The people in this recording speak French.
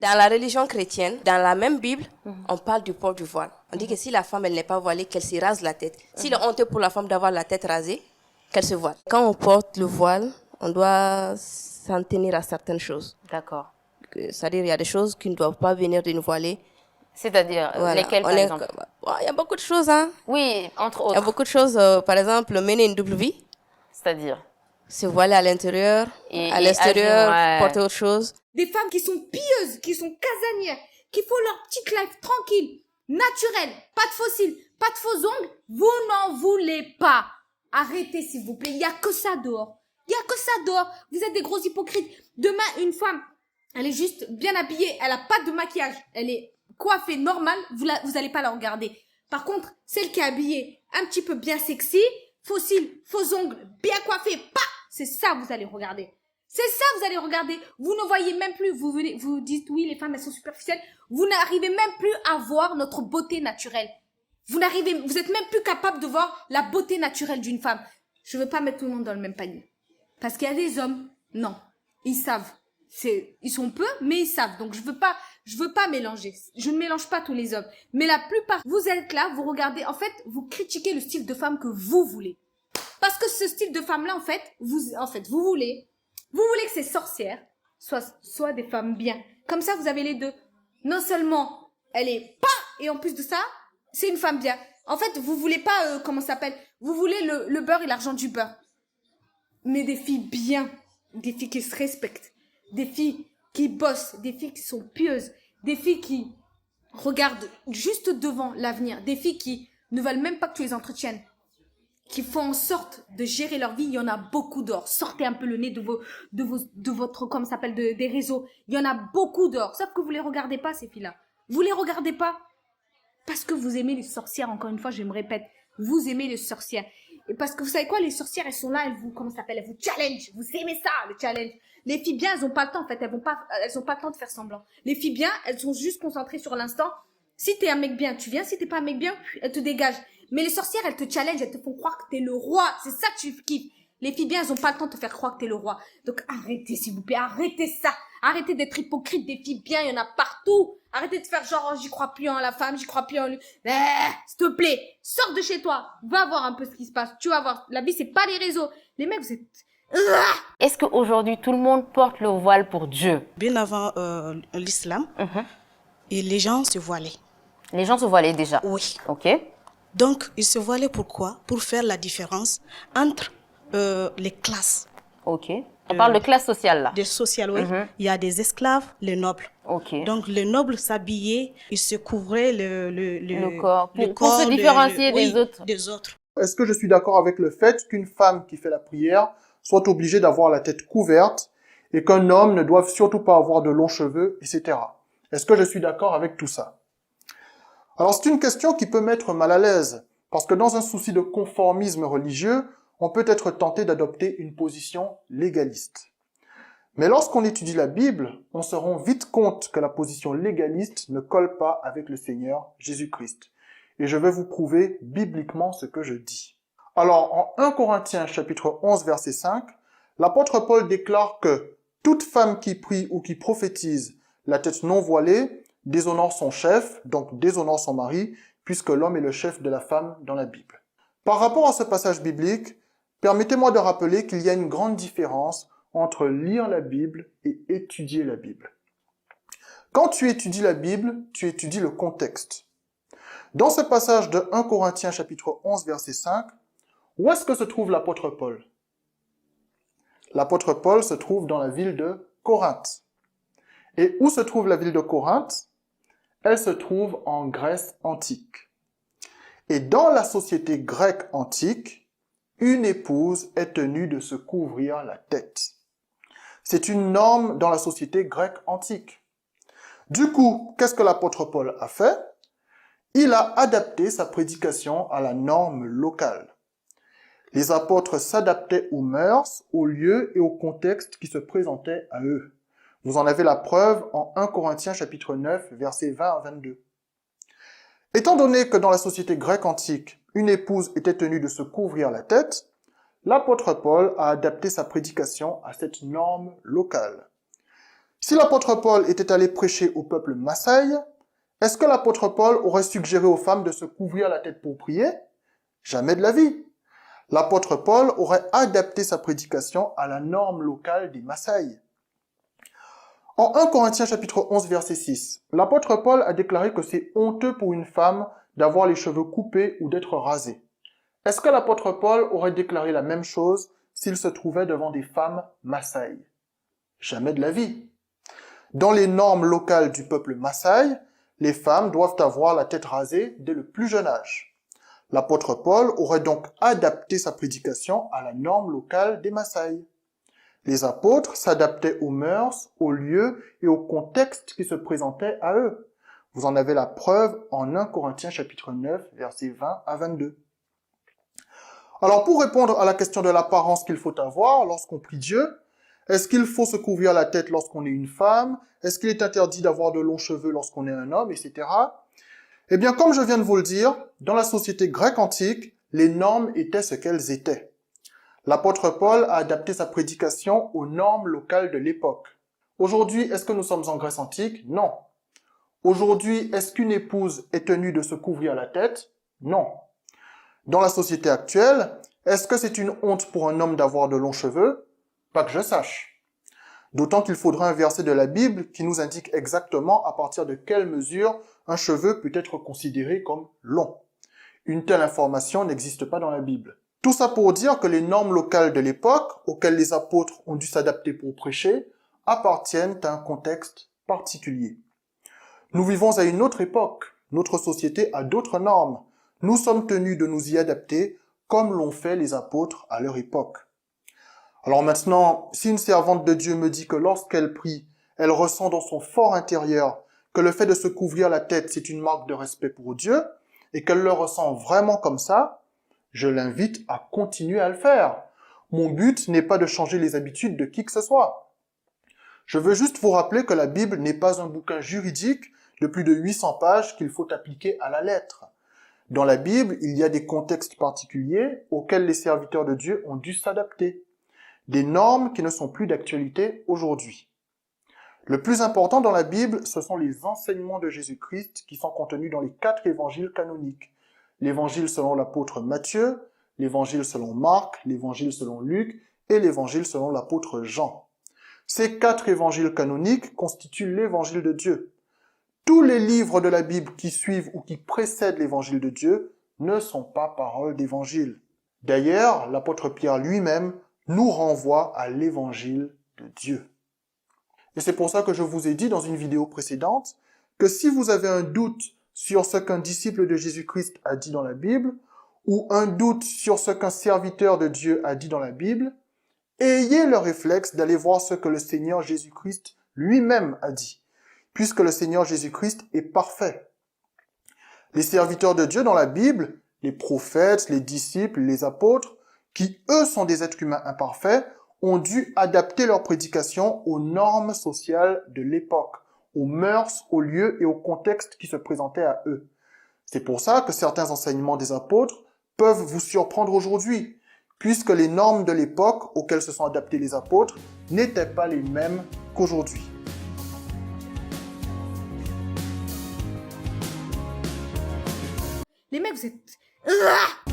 Dans la religion chrétienne, dans la même Bible, on parle du port du voile. On dit que si la femme elle n'est pas voilée, qu'elle se rase la tête. S'il est honteux pour la femme d'avoir la tête rasée, qu'elle se voile. Quand on porte le voile, on doit s'en tenir à certaines choses. D'accord. C'est-à-dire il y a des choses qui ne doivent pas venir d'une voilée. C'est-à-dire, lesquelles par exemple? Il y a beaucoup de choses. Hein. Oui, entre autres. Il y a beaucoup de choses. Par exemple, mener une double vie. C'est-à-dire? Se voiler à l'intérieur, à l'extérieur, porter autre chose. Des femmes qui sont pieuses, qui sont casanières, qui font leur petite life tranquille, naturelle, pas de fossiles, pas de faux ongles, vous n'en voulez pas. Arrêtez s'il vous plaît, il y a que ça dehors. Il y a que ça dehors. Vous êtes des gros hypocrites. Demain, une femme, elle est juste bien habillée, elle a pas de maquillage, elle est coiffée normale, vous allez pas la regarder. Par contre, celle qui est habillée un petit peu bien sexy, fossiles, faux ongles, bien coiffée, c'est ça vous allez regarder. C'est ça vous allez regarder. Vous ne voyez même plus, vous dites oui, les femmes elles sont superficielles. Vous n'arrivez même plus à voir notre beauté naturelle. Vous êtes même plus capable de voir la beauté naturelle d'une femme. Je veux pas mettre tout le monde dans le même panier. Parce qu'il y a des hommes, non, ils savent. Ils sont peu, mais ils savent. Donc je veux pas mélanger. Je ne mélange pas tous les hommes. Mais la plupart, vous êtes là, vous regardez, en fait, vous critiquez le style de femme que vous voulez. Parce que ce style de femme-là, vous voulez que ces sorcières soient des femmes bien. Comme ça, vous avez les deux. Non seulement, elle est pas, et en plus de ça, c'est une femme bien. En fait, vous voulez pas, vous voulez le beurre et l'argent du beurre. Mais des filles bien, des filles qui se respectent, des filles qui bossent, des filles qui sont pieuses, des filles qui regardent juste devant l'avenir, des filles qui ne veulent même pas que tu les entretiennes, qui font en sorte de gérer leur vie. Il y en a beaucoup dehors. Sortez un peu le nez des réseaux. Il y en a beaucoup dehors. Sauf que vous les regardez pas, ces filles-là. Vous les regardez pas. Parce que vous aimez les sorcières, encore une fois, je me répète. Vous aimez les sorcières. Et parce que vous savez quoi, les sorcières, elles sont là, elles vous challenge. Vous aimez ça, le challenge. Les filles bien, elles ont pas le temps, en fait. Elles ont pas le temps de faire semblant. Les filles bien, elles sont juste concentrées sur l'instant. Si t'es un mec bien, tu viens. Si t'es pas un mec bien, elles te dégagent. Mais les sorcières, elles te challenge, elles te font croire que t'es le roi. C'est ça que tu kiffes. Les filles bien, elles ont pas le temps de te faire croire que t'es le roi. Donc arrêtez, s'il vous plaît, arrêtez ça. Arrêtez d'être hypocrite. Des filles bien, il y en a partout. Arrêtez de faire genre, j'y crois plus en la femme, j'y crois plus en lui. S'il te plaît, sors de chez toi. Va voir un peu ce qui se passe. Tu vas voir. La vie, c'est pas les réseaux. Les mecs, vous êtes... Est-ce qu'aujourd'hui, tout le monde porte le voile pour Dieu? Bien avant l'islam, et les gens se voilaient. Les gens se voilaient déjà? Oui. Ok. Donc, ils se voilaient pourquoi? Pour faire la différence entre les classes. Ok. On parle de classe sociale là. Des sociales, oui. Il y a des esclaves, les nobles. Ok. Donc, les nobles s'habillaient, ils se couvraient le corps. Pour se différencier des autres. Est-ce que je suis d'accord avec le fait qu'une femme qui fait la prière soit obligée d'avoir la tête couverte et qu'un homme ne doive surtout pas avoir de longs cheveux, etc. Est-ce que je suis d'accord avec tout ça? Alors c'est une question qui peut mettre mal à l'aise, parce que dans un souci de conformisme religieux, on peut être tenté d'adopter une position légaliste. Mais lorsqu'on étudie la Bible, on se rend vite compte que la position légaliste ne colle pas avec le Seigneur Jésus-Christ. Et je vais vous prouver bibliquement ce que je dis. Alors, en 1 Corinthiens chapitre 11 verset 5, l'apôtre Paul déclare que toute femme qui prie ou qui prophétise la tête non voilée déshonore son chef, donc déshonore son mari, puisque l'homme est le chef de la femme dans la Bible. Par rapport à ce passage biblique, permettez-moi de rappeler qu'il y a une grande différence entre lire la Bible et étudier la Bible. Quand tu étudies la Bible, tu étudies le contexte. Dans ce passage de 1 Corinthiens chapitre 11 verset 5, où est-ce que se trouve l'apôtre Paul? L'apôtre Paul se trouve dans la ville de Corinthe. Et où se trouve la ville de Corinthe? Elle se trouve en Grèce antique. Et dans la société grecque antique, une épouse est tenue de se couvrir la tête. C'est une norme dans la société grecque antique. Du coup, qu'est-ce que l'apôtre Paul a fait? Il a adapté sa prédication à la norme locale. Les apôtres s'adaptaient aux mœurs, aux lieux et au contexte qui se présentaient à eux. Vous en avez la preuve en 1 Corinthiens chapitre 9, versets 20 à 22. Étant donné que dans la société grecque antique, une épouse était tenue de se couvrir la tête, l'apôtre Paul a adapté sa prédication à cette norme locale. Si l'apôtre Paul était allé prêcher au peuple Maasai, est-ce que l'apôtre Paul aurait suggéré aux femmes de se couvrir la tête pour prier? Jamais de la vie. L'apôtre Paul aurait adapté sa prédication à la norme locale des Maasai. En 1 Corinthiens chapitre 11 verset 6, l'apôtre Paul a déclaré que c'est honteux pour une femme d'avoir les cheveux coupés ou d'être rasée. Est-ce que l'apôtre Paul aurait déclaré la même chose s'il se trouvait devant des femmes Maasai? Jamais de la vie. Dans les normes locales du peuple Maasai, les femmes doivent avoir la tête rasée dès le plus jeune âge. L'apôtre Paul aurait donc adapté sa prédication à la norme locale des Maasai. Les apôtres s'adaptaient aux mœurs, aux lieux et au contexte qui se présentaient à eux. Vous en avez la preuve en 1 Corinthiens chapitre 9, versets 20 à 22. Alors pour répondre à la question de l'apparence qu'il faut avoir lorsqu'on prie Dieu, est-ce qu'il faut se couvrir la tête lorsqu'on est une femme? Est-ce qu'il est interdit d'avoir de longs cheveux lorsqu'on est un homme, etc. Eh bien, comme je viens de vous le dire, dans la société grecque antique, les normes étaient ce qu'elles étaient. L'apôtre Paul a adapté sa prédication aux normes locales de l'époque. Aujourd'hui, est-ce que nous sommes en Grèce antique? Non. Aujourd'hui, est-ce qu'une épouse est tenue de se couvrir la tête? Non. Dans la société actuelle, est-ce que c'est une honte pour un homme d'avoir de longs cheveux? Pas que je sache. D'autant qu'il faudra un verset de la Bible qui nous indique exactement à partir de quelle mesure un cheveu peut être considéré comme long. Une telle information n'existe pas dans la Bible. Tout ça pour dire que les normes locales de l'époque, auxquelles les apôtres ont dû s'adapter pour prêcher, appartiennent à un contexte particulier. Nous vivons à une autre époque. Notre société a d'autres normes. Nous sommes tenus de nous y adapter comme l'ont fait les apôtres à leur époque. Alors maintenant, si une servante de Dieu me dit que lorsqu'elle prie, elle ressent dans son fort intérieur que le fait de se couvrir la tête, c'est une marque de respect pour Dieu, et qu'elle le ressent vraiment comme ça, je l'invite à continuer à le faire. Mon but n'est pas de changer les habitudes de qui que ce soit. Je veux juste vous rappeler que la Bible n'est pas un bouquin juridique de plus de 800 pages qu'il faut appliquer à la lettre. Dans la Bible, il y a des contextes particuliers auxquels les serviteurs de Dieu ont dû s'adapter. Des normes qui ne sont plus d'actualité aujourd'hui. Le plus important dans la Bible, ce sont les enseignements de Jésus-Christ qui sont contenus dans les 4 évangiles canoniques. L'évangile selon l'apôtre Matthieu, l'évangile selon Marc, l'évangile selon Luc et l'évangile selon l'apôtre Jean. Ces 4 évangiles canoniques constituent l'évangile de Dieu. Tous les livres de la Bible qui suivent ou qui précèdent l'évangile de Dieu ne sont pas paroles d'évangile. D'ailleurs, l'apôtre Pierre lui-même nous renvoie à l'évangile de Dieu. Et c'est pour ça que je vous ai dit dans une vidéo précédente que si vous avez un doute sur ce qu'un disciple de Jésus-Christ a dit dans la Bible, ou un doute sur ce qu'un serviteur de Dieu a dit dans la Bible, ayez le réflexe d'aller voir ce que le Seigneur Jésus-Christ lui-même a dit, puisque le Seigneur Jésus-Christ est parfait. Les serviteurs de Dieu dans la Bible, les prophètes, les disciples, les apôtres, qui eux sont des êtres humains imparfaits, ont dû adapter leur prédication aux normes sociales de l'époque, aux mœurs, aux lieux et au contexte qui se présentaient à eux. C'est pour ça que certains enseignements des apôtres peuvent vous surprendre aujourd'hui, puisque les normes de l'époque auxquelles se sont adaptés les apôtres n'étaient pas les mêmes qu'aujourd'hui. Les mecs, vous êtes...